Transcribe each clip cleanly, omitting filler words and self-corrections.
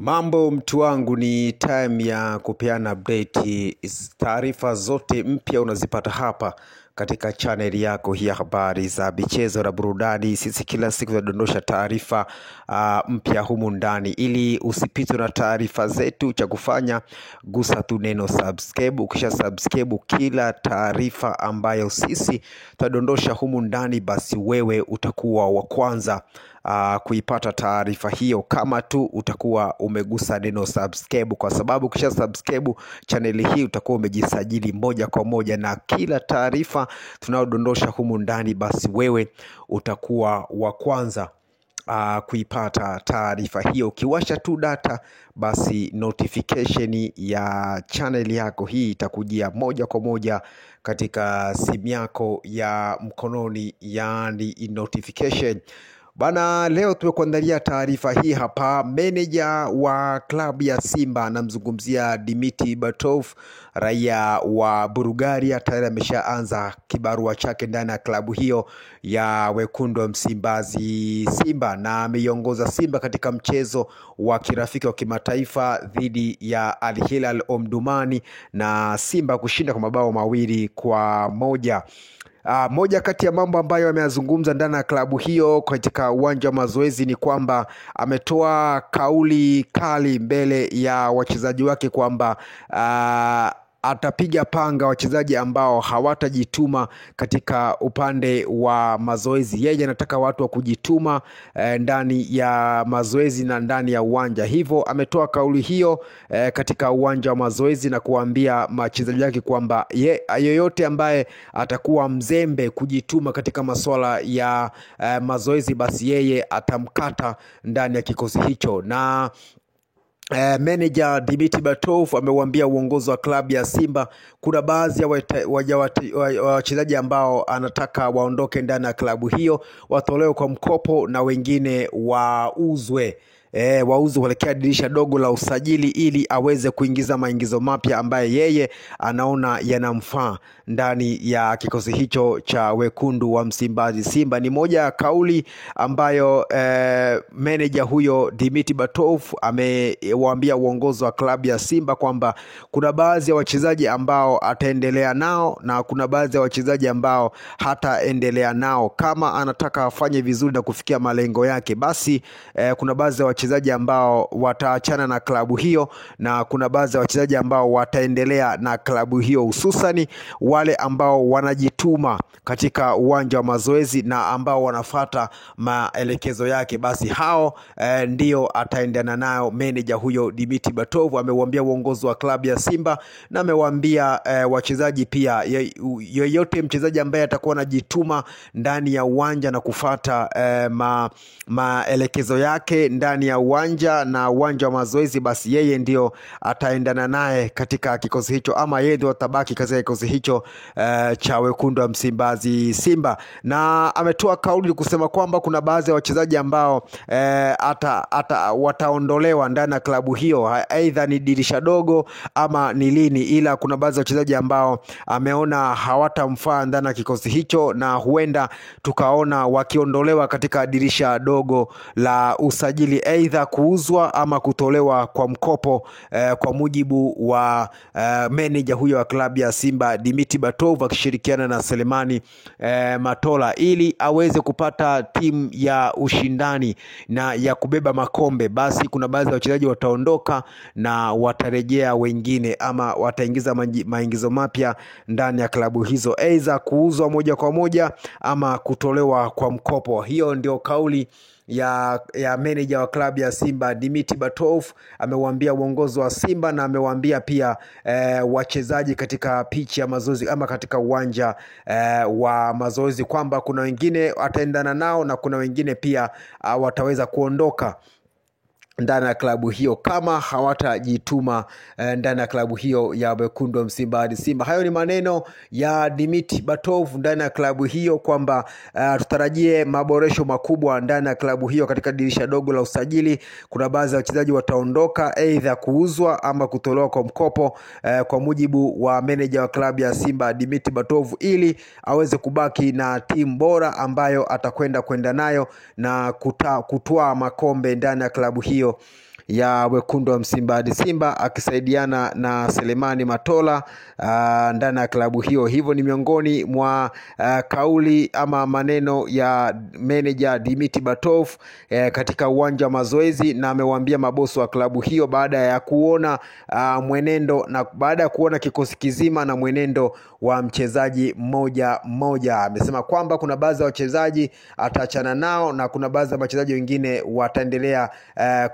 Mambo mtu wangu, ni time ya kupeana update. Taarifa zote mpya unazipata hapa katika channel yako hii ya habari za michezo na burudani. Sisi kila siku tunadondosha taarifa mpya humu ndani. Ili usipitwe na taarifa zetu, cha kufanya gusa tu neno subscribe. Ukisha subscribe, kila taarifa ambayo sisi tunadondosha humu ndani, basi wewe utakuwa wa kwanza kuipata taarifa hiyo, kama tu utakuwa umegusa neno subscribe, kwa sababu kisha subscribe channel hii utakuwa umejisajili moja kwa moja, na kila taarifa tunayodondosha humu ndani, basi wewe utakuwa wa kwanza kuipata taarifa hiyo. Ukiwasha tu data, basi notification ya channel yako hii itakujia moja kwa moja katika simu yako ya mkononi, yani notification. Bana, leo tumekuandalia taarifa hii hapa. Meneja wa klabu ya Simba, namzungumzia Dimitri Berbatov, raia wa Bulgaria, tayari ameshaanza kibarua chake ndani ya klabu hiyo ya wekundu wa Msimbazi Simba, na ameiongoza Simba katika mchezo wa kirafiki wa kimataifa dhidi ya Al Hilal Omdurman, na Simba kushinda kwa mabao 2-1. Moja kati ya mambo ambayo ameyazungumza ndani ya klabu hiyo katika uwanja wa mazoezi ni kwamba ametoa kauli kali mbele ya wachezaji wake kwamba atapiga panga wachezaji ambao hawatajituma katika upande wa mazoezi. Yeye anataka watu wa kujituma ndani ya mazoezi na ndani ya uwanja. Hivyo ametoa kauli hiyo katika uwanja wa mazoezi na kuambia wachezaji wake kwamba yoyote ambaye atakuwa mzembe kujituma katika masuala ya mazoezi, basi yeye atamkata ndani ya kikosi hicho. Na Manager Dimitri Berbatov ameuambia uongozi wa klabu ya Simba kuna baadhi ya wachezaji ambao anataka waondoke ndani ya klabu hiyo, watolewe kwa mkopo, na wengine wauzwe kuelekea dirisha dogo la usajili, ili aweze kuingiza maingizo mapya ambaye yeye anaona yanamfaa ndani ya kikosi hicho cha wekundu wa Msimbazi Simba. Ni moja ya kauli ambayo manager huyo Dimitri Berbatov amewaambia uongozi wa klabu ya Simba kwamba kuna baadhi ya wachezaji ambao ataendelea nao na kuna baadhi ya wachezaji ambao hataendelea nao. Kama anataka afanye vizuri na kufikia malengo yake, basi kuna baadhi ya wachezaji ambao wataachana na klabu hiyo, na kuna baadhi ya wachezaji ambao wataendelea na klabu hiyo, hususani wale ambao wanajituma katika uwanja wa mazoezi na ambao wanafuata maelekezo yake, basi hao ndio ataendana nayo manager huyo Dimitri Berbatov. Ameuambia uongozi wa klabu ya Simba na amewaambia wachezaji pia, yoyote mchezaji ambaye atakuwa anajituma ndani ya uwanja na kufuata maelekezo yake ndani ya uwanja na uwanja wa mazoezi, basi yeye ndio ataendana naye katika kikosi hicho, ama yeye ndio atabaki katika kikosi hicho cha wekundu wa Msimbazi Simba. Na ametoa kauli kusema kwamba kuna baadhi ya wachezaji ambao wataondolewa ndani ya klabu hiyo, aidha ni dirisha dogo ama ni lini, ila kuna baadhi ya wachezaji ambao ameona hawatamfaa ndani ya kikosi hicho, na huenda tukaona wakiondolewa katika dirisha dogo la usajili, aidha kuuzwa ama kutolewa kwa mkopo, kwa mujibu wa manager huyo wa klabu ya Simba Dimitri Berbatov akishirikiana na Selemani Matola, ili aweze kupata timu ya ushindani na ya kubeba makombe. Basi kuna baadhi ya wachezaji wataondoka na watarejea wengine, ama wataingiza maingizo mapya ndani ya klabu hizo, aidha kuuzwa moja kwa moja ama kutolewa kwa mkopo. Hiyo ndio kauli ya manager wa klabu ya Simba Dimitri Berbatov. Ameuambia uongozi wa Simba na ameuambia pia wachezaji katika pitch ya mazoezi ama katika uwanja wa mazoezi kwamba kuna wengine ataendana nao na kuna wengine pia wataweza kuondoka ndani ya klabu hiyo kama hawatajituma ndani ya klabu hiyo ya wekundu wa Msimbazi Simba. Hayo ni maneno ya Dimitri Berbatov ndani ya klabu hiyo kwamba tutarajie maboresho makubwa ndani ya klabu hiyo katika dirisha dogo la usajili. Kuna baadhi ya wachezaji wataondoka, aidha kuuzwa ama kutolewa kwa mkopo, kwa mujibu wa manager wa klabu ya Simba Dimitri Berbatov, ili aweze kubaki na timu bora ambayo atakwenda nayo na kutoa makombe ndani ya klabu hiyo ya wekundu wa Msimbazi Simba akisaidiana na Selemani Matola ndani ya klabu hiyo. Hivyo ni miongoni mwa kauli ama maneno ya manager Dimitri Batov katika uwanja wa mazoezi, na amewaambia mabosi wa klabu hiyo baada ya kuona mwenendo na baada ya kuona kikosi kizima na mwenendo wa mchezaji mmoja mmoja. Amesema kwamba kuna baadhi ya wachezaji ataachana nao na kuna baadhi ya wachezaji wengine wataendelea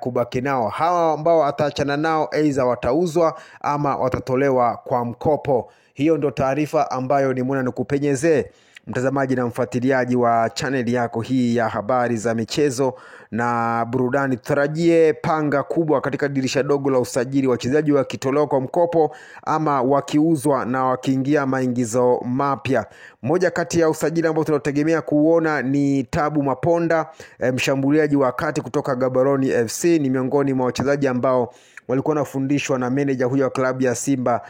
kubaki nao. Hawa ambao ataachana nao aidha watauzwa ama watatolewa kwa mkopo. Hiyo ndio taarifa ambayo ni mbona nikupenyezee mtazamaji na mfuatiliaji wa channel yako hii ya habari za michezo na burudani. Tutarajie panga kubwa katika dirisha dogo la usajili, wachezaji wakitolewa kwa mkopo ama wakiuzwa na wakiingia maingizo mapya. Moja kati ya usajili ambao tunategemea kuona ni Tabu Maponda, mshambuliaji wa kati kutoka Gaborone FC. Ni miongoni mwa wachezaji ambao walikuwa wanafundishwa na manager huyo wa klabu ya Simba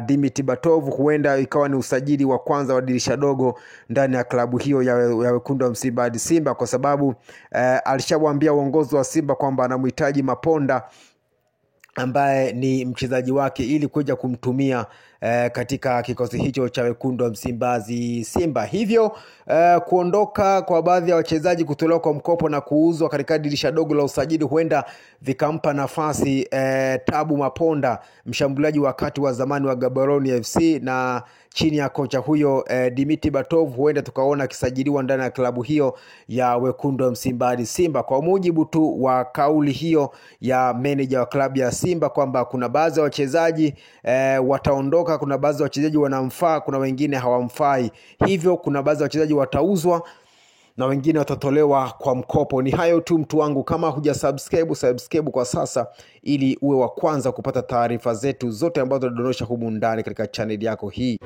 Dimitri Batov. Huenda ikawa ni usajili wa kwanza wa dirisha dogo ndani ya klabu hiyo ya wekundu wa Msimbazi Simba, kwa sababu alishawaambia uongozi wa Simba kwamba anamhitaji Maponda ambaye ni mchezaji wake ili kuja kumtumia katika kikosi hicho cha wekundu wa Msimbazi Simba. Hivyo kuondoka kwa baadhi ya wachezaji kutolewa kwa mkopo na kuuzwa katika dirisha dogo la usajili huenda vikampa nafasi Tabu Maponda, mshambuliaji wa kati wa zamani wa Gaborone FC, na chini ya kocha huyo Dimitri Batov huenda tukaona akisajiliwa ndani ya klabu hiyo ya wekundu wa Msimbazi Simba. Kwa mujibu tu wa kauli hiyo ya manager wa klabu ya Simba kwamba kuna baadhi ya wachezaji wataondoka, kuna baadhi ya wachezaji wanamfaa, kuna wengine hawamfai. Hivyo kuna baadhi ya wachezaji watauzwa na wengine watatolewa kwa mkopo. Ni hayo tu mtu wangu. Kama subscribe kwa sasa ili uwe wa kwanza kupata taarifa zetu zote ambazo tunadondosha humu ndani katika channel yako hii.